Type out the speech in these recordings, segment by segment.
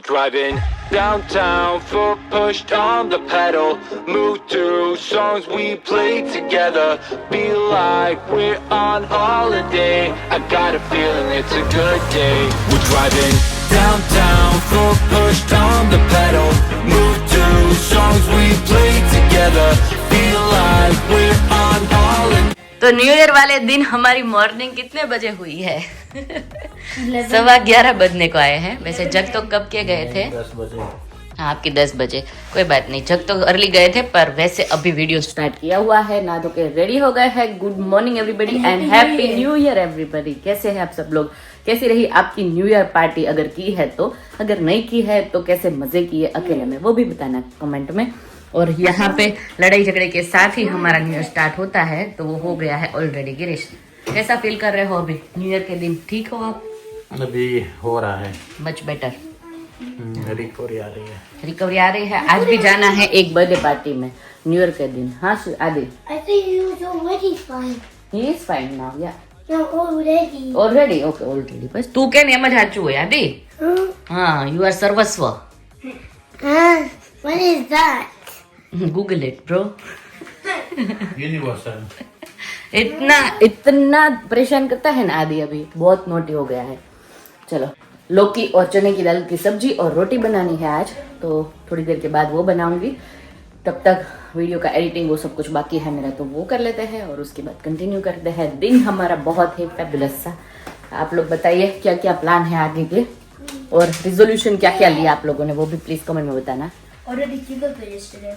We're driving downtown, foot pushed on the pedal. Move to songs we play together. Feel like we're on holiday. I got a feeling it's a good day. We're driving downtown, foot pushed on the pedal. Move to songs we play together. Feel like we're on holiday. तो new year वाले दिन हमारी morning कितने बजे हुई है? 11:15 बजने को आए हैं। वैसे जग तो कब के गए थे? 10 बजे। हाँ, आपकी 10 बजे। कोई बात नहीं, जग तो अर्ली गए थे, पर वैसे अभी वीडियो स्टार्ट किया हुआ है। ना धो के रेडी हो गए हैं। Good morning everybody and happy new year everybody. कैसे हैं आप सब लोग? कैसी रही आपकी न्यू ईयर पार्टी? अगर की है तो, अगर नहीं की है तो कैसे मजे किए अकेले में, वो भी बताना कमेंट में। और यहाँ पे लड़ाई झगड़े के साथ ही हमारा न्यू ईयर स्टार्ट होता है, तो वो हो गया है ऑलरेडी। गिरीश, कैसा फील कर रहे हो अभी न्यू ईयर के दिन? ठीक हो आप? अभी हो रहा है मच बेटर। रिकवरी आ रही है। रिकवरी आ रही है। आज भी जाना है एक बर्थडे पार्टी में न्यू ईयर के दिन। हाँ आदि, I think he was already fine. he is fine now, yeah. No, already. Already, okay, already. બસ તું કે ને એમ જ સાચું હોય આદિ. હા, you are સર્વસ્વ. What is that? Google it, bro. Universal. इतना परेशान करता है ना आदि, अभी बहुत नोटी हो गया है। चलो, लौकी और चने की दाल की सब्जी और रोटी बनानी है आज, तो थोड़ी देर के बाद वो बनाऊंगी। तब तक वीडियो का एडिटिंग वो सब कुछ बाकी है मेरा, तो वो कर लेते हैं और उसके बाद कंटिन्यू करते हैं। दिन हमारा बहुत ही फेबुलस सा। आप लोग बताइए क्या क्या प्लान है आगे के, और रिजोल्यूशन क्या क्या लिया आप लोगों ने, वो भी प्लीज कमेंट में बताना। Already killed the yesterday.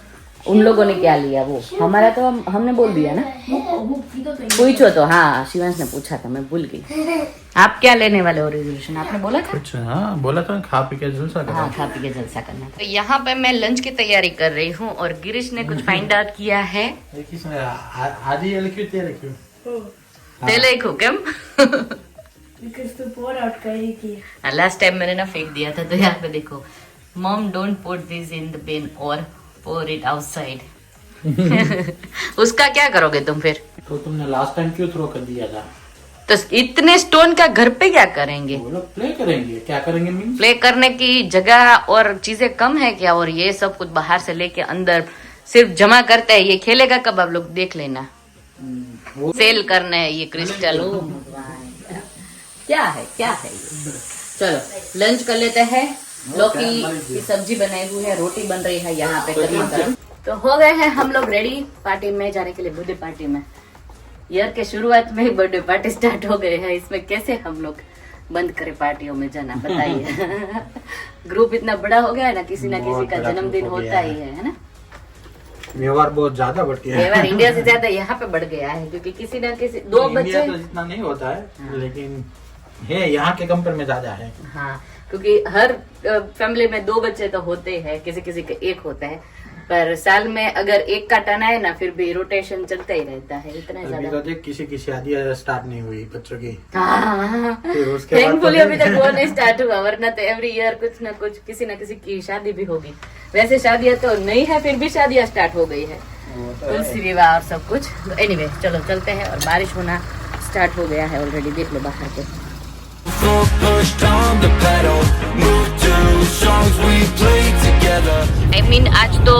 उन लोगों ने क्या लिया वो हमारा तो हमने बोल दिया ना। पूछो तो, हाँ शिवांश ने पूछा था, मैं भूल गई। आप क्या लेने वाले हो रेजोल्यूशन? आपने बोला था कुछ? हाँ बोला था, खा पी के जलसा करना। हाँ, खा पी के जलसा करना। तो यहाँ पे मैं लंच की तैयारी कर रही हूँ और गिरीश ने कुछ फाइंड आउट किया है। आदि ये लिखियो ते लिखियो ते लिखो केम? Because the board out करी थी। लास्ट टाइम मैंने ना फेंक दिया था, तो यहाँ पे देखो, mom don't put this in the bin or pour it outside. उसका क्या करोगे तुम फिर? तो तुमने लास्ट टाइम क्यों थ्रो कर दिया था? तो इतने स्टोन का घर पे क्या करेंगे? वो लोग प्ले करेंगे। क्या करेंगे मीन? प्ले करने की जगह और चीजें कम है क्या? और ये सब कुछ बाहर से लेके अंदर सिर्फ जमा करते हैं। ये खेलेगा कब? आप लोग देख लेना। सेल करना है ये क्रिस्टल। क्या है ये? चलो लंच कर लेते हैं। लौकी की सब्जी बनाई हुई है, रोटी बन रही है यहाँ पे गर्मा गर्म। तो हो गए हैं हम लोग रेडी पार्टी में जाने के लिए, बर्थडे पार्टी में। ईयर के शुरुआत में ही बर्थडे पार्टी स्टार्ट हो गए हैं। इसमें कैसे हम लोग बंद करें पार्टियों में जाना, बताइए। ग्रुप इतना बड़ा हो गया है ना, किसी ना किसी का जन्मदिन होता ही है ना। व्यवहार बहुत ज्यादा बढ़ गया है। व्यवहार इंडिया से ज्यादा यहाँ पे बढ़ गया है, क्योंकि किसी ना किसी दो बच्चे तो जितना नहीं होता है, लेकिन है यहाँ के कंपेयर में ज्यादा है। हाँ, क्योंकि हर फैमिली में 2 बच्चे तो होते हैं, किसी किसी का 1 होता है, पर साल में अगर 1 का टर्न है ना, फिर भी रोटेशन चलता ही रहता है। इतना ज्यादा तो देख, किसी की शादी स्टार्ट नहीं हुई बच्चों की। फिर उसके बाद थैंकफुली अभी तक वो नहीं स्टार्ट हुआ, वरना तो एवरी ईयर कुछ ना कुछ किसी ना किसी की शादी भी होगी। वैसे शादियां तो नहीं है, फिर भी शादियां स्टार्ट हो गई है, तुलसी विवाह और सब कुछ। तो एनीवे चलो चलते हैं। और बारिश होना स्टार्ट हो गया है ऑलरेडी, देख लो बाहर के। I mean, आज तो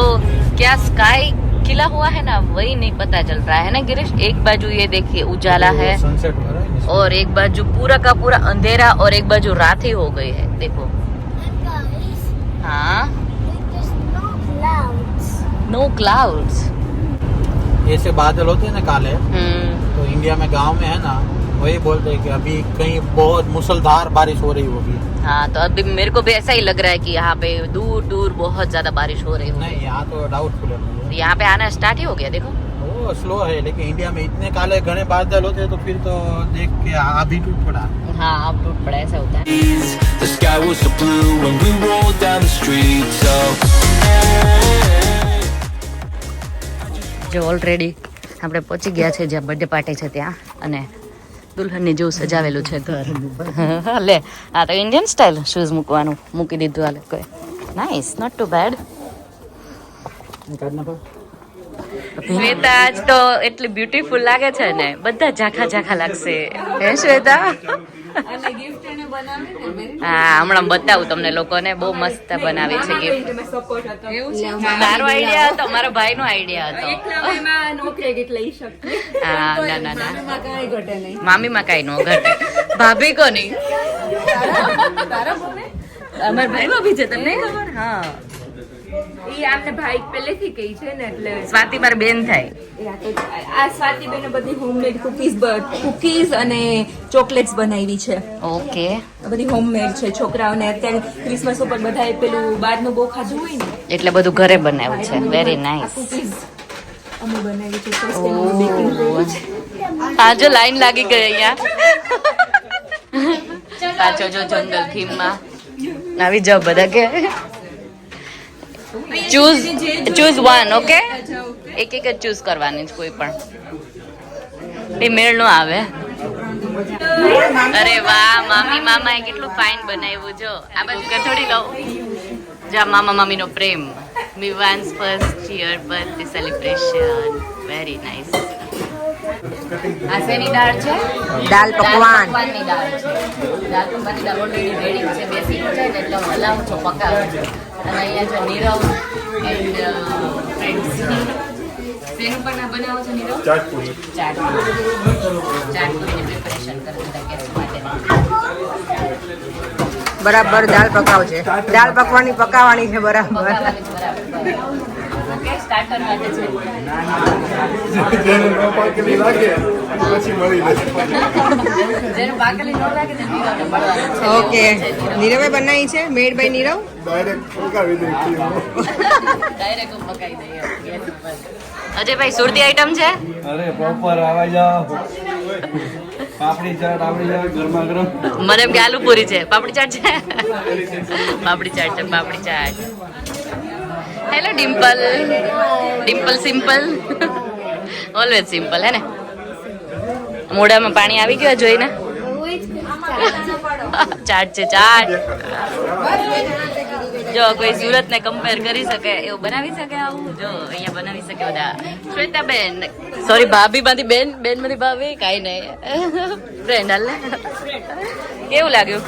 क्या स्काई खिला हुआ है ना, वही नहीं पता चल रहा है ना गिरीश। एक बाजू ये देखिए उजाला है, सनसेट हो रहा है, और एक बाजू पूरा का पूरा अंधेरा, और एक बाजू रात ही हो गई है। देखो हाँ, नो क्लाउड्स। ऐसे बादल होते हैं ना काले, तो इंडिया में गांव में है ना, वही बोलते हैं कि अभी कहीं बहुत मुसलधार बारिश हो रही होगी। हाँ, तो अभी मेरे को भी ऐसा ही लग रहा है कि यहाँ पे दूर दूर बहुत ज्यादा बारिश हो रही होगी। नहीं, यहाँ तो डाउटफुल है। यहाँ पे आना स्टार्ट ही हो गया, देखो। वो स्लो है, लेकिन इंडिया में इतने काले घने बादल होते हैं, तो फिर तो देख के अभी टूट पड़ा। हाँ, अब टूट पड़ा, ऐसा होता है। The sky was so blue when we rolled down the street, so જો ઓલરેડી આપણે પહોંચી ગયા છે જ્યાં બર્થડે પાર્ટી છે ત્યાં, અને દુલ્હનની જેવું સજાવેલું છે ઘર। લે, આ તો ઇન્ડિયન સ્ટાઇલ શૂઝ મૂકવાનું મૂકી દીધું હાલે કોઈ। Nice, not too bad. Shweta આજ તો એટલી બ્યુટીફુલ લાગે છે ને, બધા ઝાખા ઝાખા લાગશે હે શ્વેતા? હા હમણાં બતાવું તમને લોકોને બહુ મસ્ત બનાવી છે ગિફ્ટ. તારો આઈડિયા હતો, મારા ભાઈ નો આઈડિયા હતો. હા ના ના ના મામી માં કઈ નો ઘટે. ભાભી કોની? અમાર ભાઈ ભાભી છે તમને ખબર? હા ઈ આમને ભાઈ પહેલેથી કહી છે ને એટલે સ્વાતિ મારી બેન થાય. આ સ્વાતિ બેને બધી હોમમેડ કુકીઝ અને ચોકલેટ્સ બનાવી છે. ઓકે આ બધી હોમમેડ છે. છોકરાઓને અત્યારે ક્રિસમસ ઉપર બધાએ પેલું બહારનું બહુ ખાધું હોય ને એટલે બધું ઘરે બનાવ્યું છે. Very nice. કુકીઝ અમે બનાવી છે. ફર્સ્ટ ટાઈમ બેકિંગ કર્યું છે. હા જો લાઈન લાગી ગઈ અહીંયા. પાછો જો જંગલ થીમ માં આવી જાવ બધા કે ચૂઝ વન. ઓકે એક એક જ ચૂઝ કરવાની છે કોઈ પણ. બે મેળ નો આવે. અરે વાહ મામી મામા એ કેટલું ફાઇન બનાવ્યું. જો આ બાજુ કઠોળી લો. જા મામા મામી નો પ્રેમ. Vivaan's first year birthday celebration. Very nice. આ શેની દાળ છે? દાલ પકવાન. પકવાનની દાળ છે. દાળ પકવાનની દાળ ઓલરેડી રેડી છે. બેસી જાય ને એટલે હું હલાવું છું પકાવું છું. અને અહીંયા છે નીરવ એન્ડ ફ્રેન્ડ્સ. શેનું પણ બનાવો છો નીરવ? ચાટપુરી. ચાટપુરીની પ્રિપરેશન કરી દીધા ગેસ્ટ માટે. બરાબર દાલ પકાવ છે. દાલ પકવાની પકાવવાની છે બરાબર. પકાવવાની છે બરાબર. ઓકે સ્ટાર્ટર માટે છે. જેનું પાકેલી ન લાગે તે નીરવને મળવાનું છે. ઓકે નીરવે બનાવી છે. Made by Nirav. ડાયરેક્ટ પકાઈ દઈએ. અજયભાઈ સુરતી આઈટમ છે. અરે પ્રોપર આવા જાવ. પાપડી ચાટ આવડી જાય ગરમા ગરમ. મને એમ કે આલુ પૂરી છે. પાપડી ચાટ છે. પાપડી ચાટ છે. Papdi chaat. Hello Dimple. Dimple simple. Always simple હે ને. મોઢામાં પાણી આવી ગયું જોઈને. ચાટ છે ચાટ. જો કોઈ સુરત ને કમ્પેર કરી શકે એવું બનાવી શકે આવું. જો અહીંયા બનાવી શકે બધા. શ્વેતાબેન સોરી ભાભી માંથી બેન, બેન માંથી ભાભી કાઈ નહીં. ફ્રેન્ડ હાલ ને. કેવું લાગ્યું?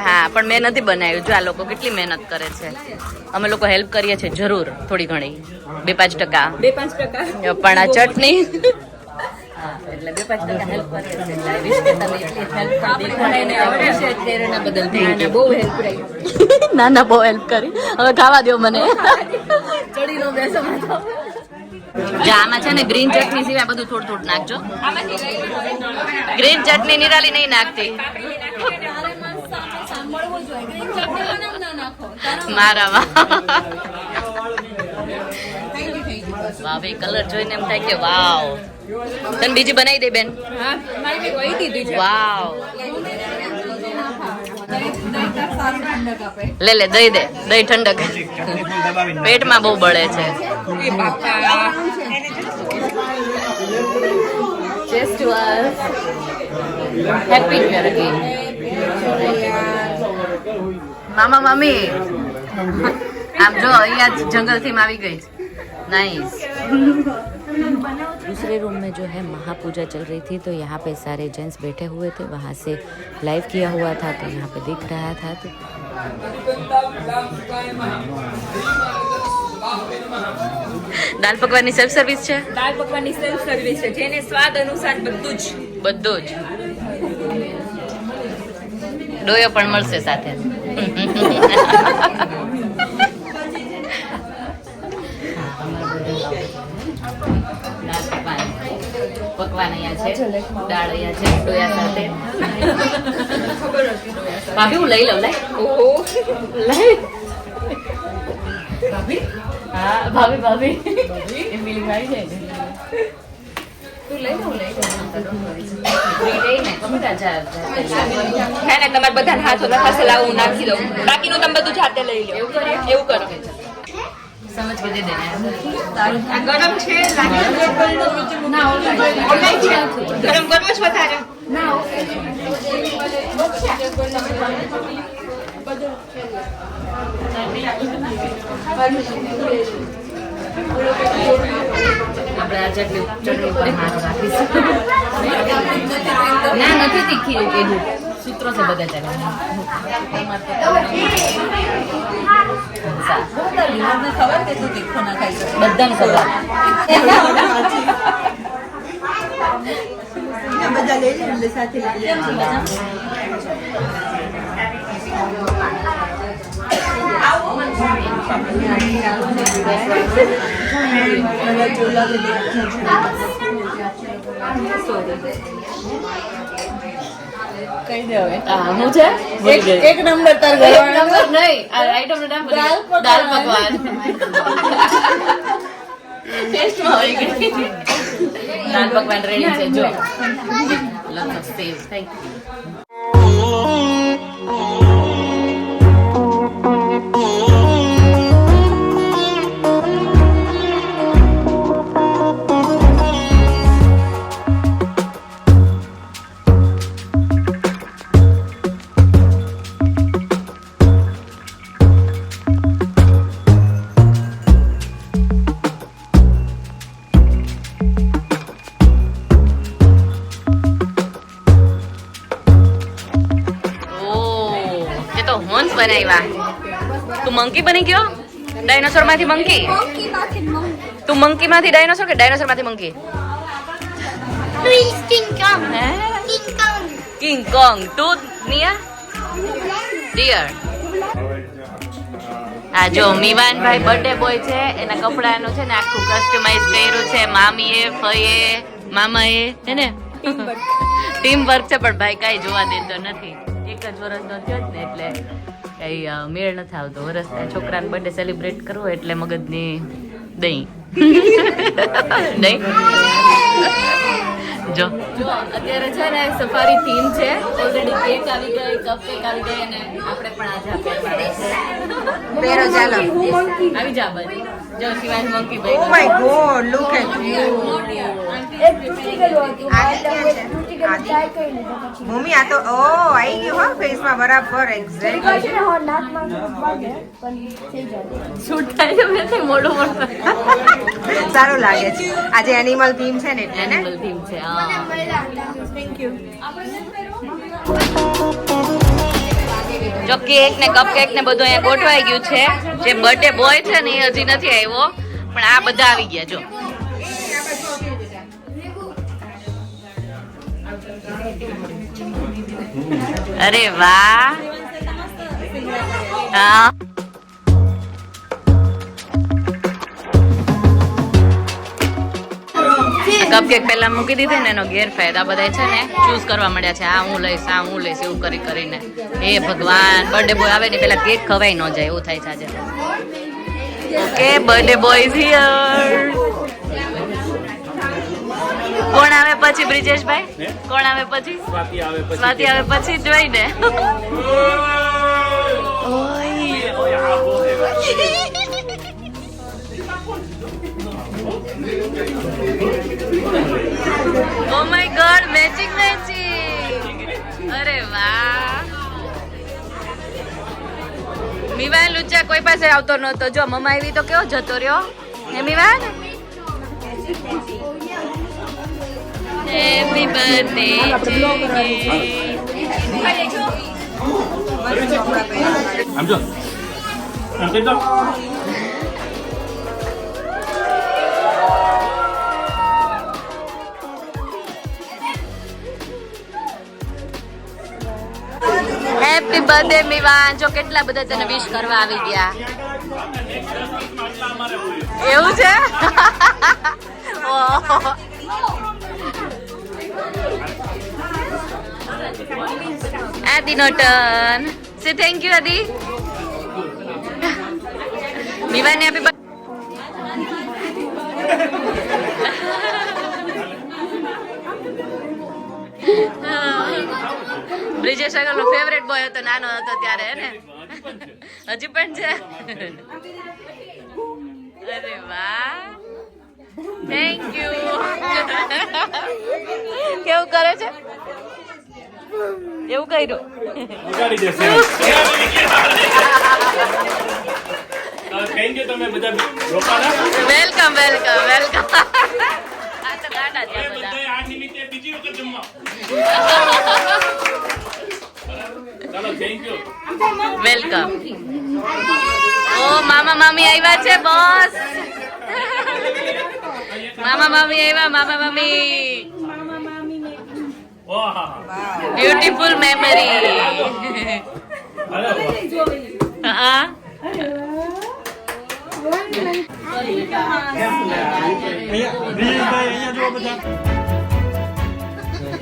હા પણ મેં નથી બનાવ્યું. જો આ લોકો કેટલી મહેનત કરે છે. અમે લોકો હેલ્પ કરીએ છીએ જરૂર થોડી ઘણી 2-5%. 2-5% પણ આ ચટણી એટલે 2-5% હેલ્પ કરીએ છીએ. એટલે I wish કે તમે એટલી હેલ્પ કરી દેખાડે એપ્રિશિએટ તેરના બદલ થેન્ક યુ. બહુ હેલ્પ કરી. ના ના બહુ હેલ્પ કરી. હવે ખાવા દો મને. ચડી નો બેસો માથો. આમાં છે ને ગ્રીન ચટણી સિવાય બધું થોડું થોડું નાખજો. ગ્રીન ચટણી નિરાલી નહીં નાખતી. મારા વાહ ભાઈ કલર જોઈને એમ થાય કે વાવ. તને બીજી બનાવી દે બેન. વાવ લે લે દઈ દે. દહીં ઠંડક પેટમાં બહુ બળે છે. Cheers to us. Happy New Year again. मामा मामी आप जो यहाँ जंगल थीम આવી गई नाइस. दूसरे रूम में जो है महापूजा चल रही थी तो यहाँ पे सारे जेंट्स बैठे हुए थे. वहाँ से लाइव किया हुआ था तो यहाँ पे दिख रहा था. तो દાલ પકવાની સેલ્ફ સર્વિસ છે. દાળ પકવાની સેલ્ફ સર્વિસ છે. જેને સ્વાદ અનુસાર બધું જ ડોયો પણ મળશે સાથે. પકવાન અહીંયા છે. દાળ અહીંયા છે ડોયા સાથે. ભાભી હું લઈ લઉં. લઈ ભાભી. હા ભાભી ભાભી એ ફિલિંગ આવી જાય ને. તું લઈ લઉં. હે ને તમારે બધા હાથો લખાશે લાવું નાખી દઉં. બાકીનું તમે બધું જાતે લઈ લો. એવું કરો. સમજ કે દે દેને. આ ગરમ છે. ગરમ કરવો જ વધારે. આપણે આજે ચટણી પર હાથ રાખીશું. ના નથી તીખી કીધું સૂત્રો છે બધા જણા. બધાને ખબર. કઈ દે હવે. હું છે એક નંબર તાર ઘરવાળા નંબર નહીં આ આઈટમ નું નામ દાલ પકવાન. ટેસ્ટમાં હોય ગઈ. દાલ પકવાન રેડી છે જો. લગભગ સેવ થેન્ક યુ. તું મંકી બની ગયો ડાયનોસોર માંથી મંકી તું મંકી માંથી ડાયનોસોર કે ડાયનોસોર માંથી મંકી કિંગ કોંગ તું નિયા ડિયર આ જો મીવાનભાઈ બર્થડે બોય છે એના કપડાનું છે ને આખું કસ્ટમાઇઝ કર્યું છે મામીએ ફઈએ મામાએ હે ને ટીમ વર્ક છે પણ ભાઈ કાઈ જોવા દેતો નથી એક જ વર્ષનો થયો જ ને એટલે કઈ મેળ નથી આવતો વર્ષના છોકરાને બર્થડે સેલિબ્રેટ કરવો એટલે મગજની દહીં નહીં જો અત્યારે છે ને સફારી થીમ છે ઓલરેડી કેક આવી ગઈ કપ કેક આવી ગઈ અને આપણે પણ આજે આપીએ પહેરો ચાલો. આવી જા બધી જો શિવાજી મંકી ઓ ભાઈ my God look at you. એક તૂટી ગયેલું હતું એટલે હું તૂટી ગયેલું ટ્રાય કરી લીધો પછી મમ્મી આ તો ઓ આવી ગયું હો ફેસમાં બરાબર એક્ઝેક્ટલી. છે ને હો નાકમાં વાગે પણ થઈ જાય શૂટ થાય છે મેં મોડું મોડું સારું લાગે છે આજે એનિમલ થીમ છે ને એટલે ને. એનિમલ થીમ છે હા થેન્ક યુ જો કેક ને કપ કેક ને બધું અહીંયા ગોઠવાઈ ગયું છે જે બર્થડે બોય છે ને એ હજી નથી આવ્યો પણ આ બધા આવી ગયા જો અરે વાહ હા કપકેક પહેલા મૂકી દીધી ને એનો ગેરફાયદા બધા છે ને ચૂઝ કરવા મળ્યા છે આ હું લઈશ એવું કરી કરીને હે ભગવાન બર્થડે બોય આવે ને પેલા કેક ખવાઈ ન જાય એવું થાય છે આજે okay birthday boy is here કોણ આવે પછી બ્રિજેશભાઈ કોણ આવે પછી સ્વાતિ આવે પછી જોઈને ઓ માય ગોડ મેચિંગ અરે વાહ મીવાન લુચ્ચા કોઈ પાસે આવતો નતો જો મમ્મા આવી તો કેવો જતો રહ્યો હે મીવાન હેપી બર્થડે ટુ આમ જો આમ કહી દો હેપી બર્થડે મીવાન જો કેટલા બધા તને વિશ કરવા આવી ગયા એવું છે આદિનો ટર્ન સે થેન્ક યુ આદિ મીવાન હેપી બ્રિજેશ આગળનો ફેવરેટ બોય હતો નાનો હતો ત્યારે હે ને હજી પણ છે અરે વાહ થેન્ક યુ કેવું કરે છે એવું કર્યું ઉગાડી દેશે થેન્ક યુ તમે બધા રોકાણા વેલકમ વેલકમ વેલકમ વેલકમ. ઓ મામા મામી આવ્યા છે બોસ. મામા મામી આવ્યા. મામા મામી. Beautiful memory. હા.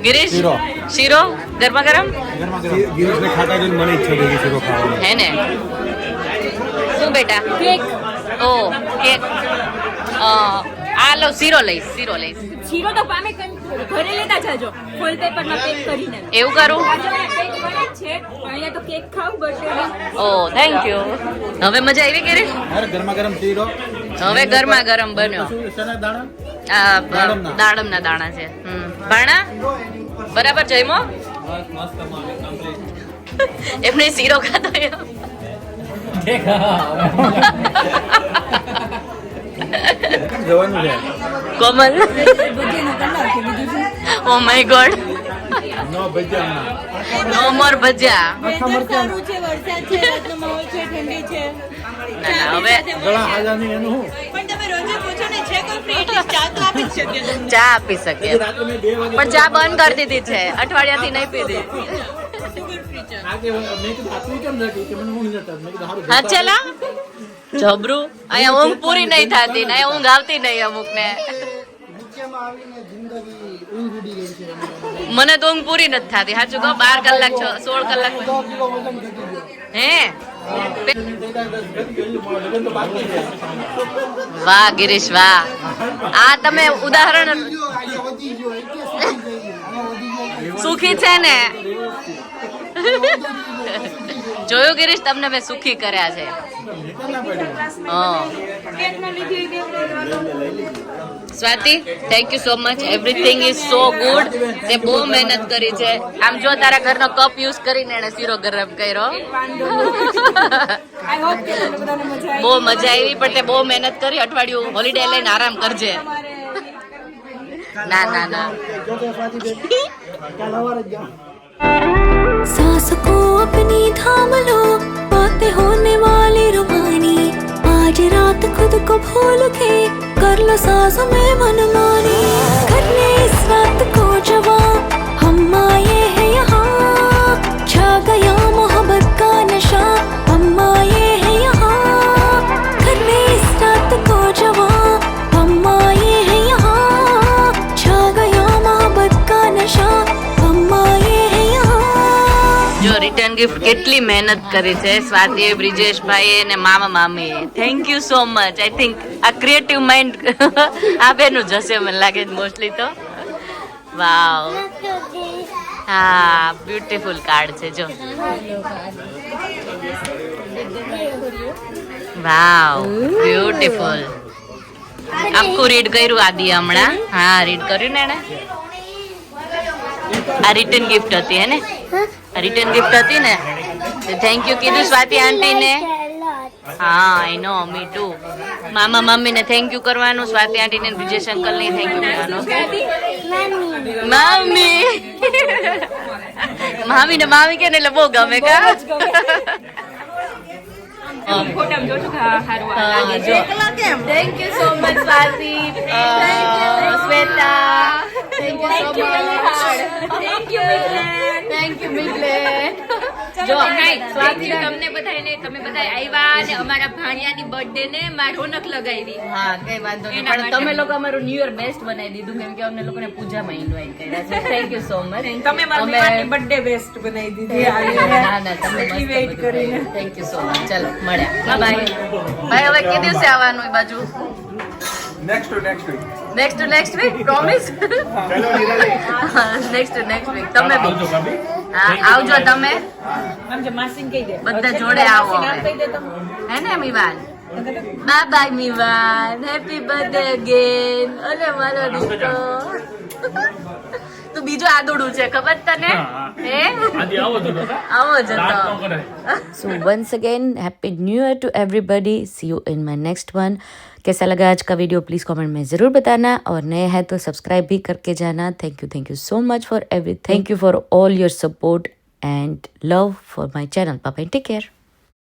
ગિરીશ શીરો ગરમા ગરમ ગિરીશને ખાતા જોઈને મને ઈચ્છા થઈ ગઈ શીરો ખાવાની. હે ને શું બેટા? કેક. ઓ કેક. આ લો શીરો લઈશ. શીરો તો પામે ઘરે લેતા જાજો ફોઇલ પેપરમાં પેક કરીને. એવું કરું? આજે પેક કરે જ છે પણ અહીંયા તો કેક ખાવ બર્થડે. O thank you. હવે મજા આવી ગિરીશ? અરે ગરમા ગરમ શીરો. હવે ગરમા ગરમ બન્યો. શું શેના દાણા? આ દાડમના દાણા છે. ભાણા બરાબર જઈમો? એમને શીરો ખાતો જવાનું છે. Komal. Oh my god. No bhajiya. No more bhajiya. હવે ગળા હાજાની એનું હું ચા આપી શકીએ રાત્રે મેં 2 વાગે પણ ચા બંધ કરી દીધી છે. અઠવાડિયાથી નહીં પીધી. આગે મેં કીધું આટલું કેમ નથી કે મને ઊંઘ નતા. મેં કીધું હારું હા ચલા જબરું. અહીંયા ઊંઘ પૂરી નહીં થતી ને અહીંયા ઊંઘ આવતી નહીં અમુક ને. મને તો ઊંઘ પૂરી નથી થતી. સાચું કહો 12 કલાક 16 કલાક. હે વાહ ગિરીશ વાહ. આ તમે ઉદાહરણ સુખી છે ને. જોયું ગિરીશ તમને મેં સુખી કર્યા છે. Swati thank you so much. Everything is so good. તે બહુ મહેનત કરી છે. આમ જો તારા ઘરનો કપ યુઝ કરીને એને શીરો ગરમ કર્યો. બહુ મજા આવી પણ તે બહુ મહેનત કરી. અઠવાડિયું હોલિડે લઈને આરામ કરજે. ના ના ના सांस को अपनी थाम लो बातें होने वाली रुहानी आज रात खुद को भूल के कर लो सांसों में मनमानी कर ले इस रात को जवां हम आए हैं यहाँ छा गया मोहब्बत का नशा हम आए हैं यहाँ कर ले इस रात को जवां हम आए हैं यहाँ छा गया मोहब्बत का नशा हम आए हैं यहाँ. જો રિટર્ન ગિફ્ટ કેટલી મહેનત કરી છે સ્વાતિએ, બ્રિજેશભાઈ અને મામા મામી. Thank you so much. I think આ ક્રિએટિવ માઇન્ડ આ બેનું જશે મને લાગે મોસ્ટલી તો. વાવ હા બ્યુટીફુલ કાર્ડ છે જો. વાવ બ્યુટીફુલ. આખું રીડ કર્યું આદિ હમણાં. હા રીડ કર્યું ને એને. આ રિટર્ન ગિફ્ટ હતી હે ને? રિટર્ન ગિફ્ટ હતી ને. થેન્ક યુ કીધું સ્વાતિ આંટી ને. હા આઈ નો મી ટુ. મામા મમ્મી ને થેન્ક યુ કરવાનું. સ્વાતિ આંટી ને બ્રિજેશ અંકલ ને થેન્ક યુ કરવાનું. મમ્મી મામી ને મામી કે ને એટલે બહુ ગમે કા. ફોટા જોજો હારું લાગે છે. Thank you so much Swati. Shweta thank you so much. Thank you thank you મિગલેન. જો સ્વાતિ તમને બધાને તમે બધા આવ્યા અને અમારા ભાણિયાની બર્થડે ને માર રોનક લગાવી. હા કઈ વાંધો નહીં પણ તમે લોકો અમારું ન્યુ યર બેસ્ટ બનાવી દીધું કેમ કે અમને લોકોને પૂજામાં ઇન્વાઇટ કર્યા છે. Thank you so much. તમે મારી બર્થડે બેસ્ટ બનાવી દીધી. ના ના તમે વેઇટ કરીને. Thank you so much. ચલો મળ્યા બાય ભાઈ. હવે કે દિવસે આવવાનું એ બાજુ? Next week. Next to next week promise. Next to next week તમે બી હા આવજો. તમે બધા જોડે આવો હે ને Mivaan. Bye bye Mivaan. Happy birthday again. અરે મારો દીકરો તું બીજો આદોડું છે ખબર તને હે આવો જ હતો so once again happy new year to everybody see you in my next one कैसा लगा आज का वीडियो प्लीज कमेंट में जरूर बताना और नए हैं तो सब्सक्राइब भी करके जाना thank you so much for everything thank you for all your support and love for my channel bye take care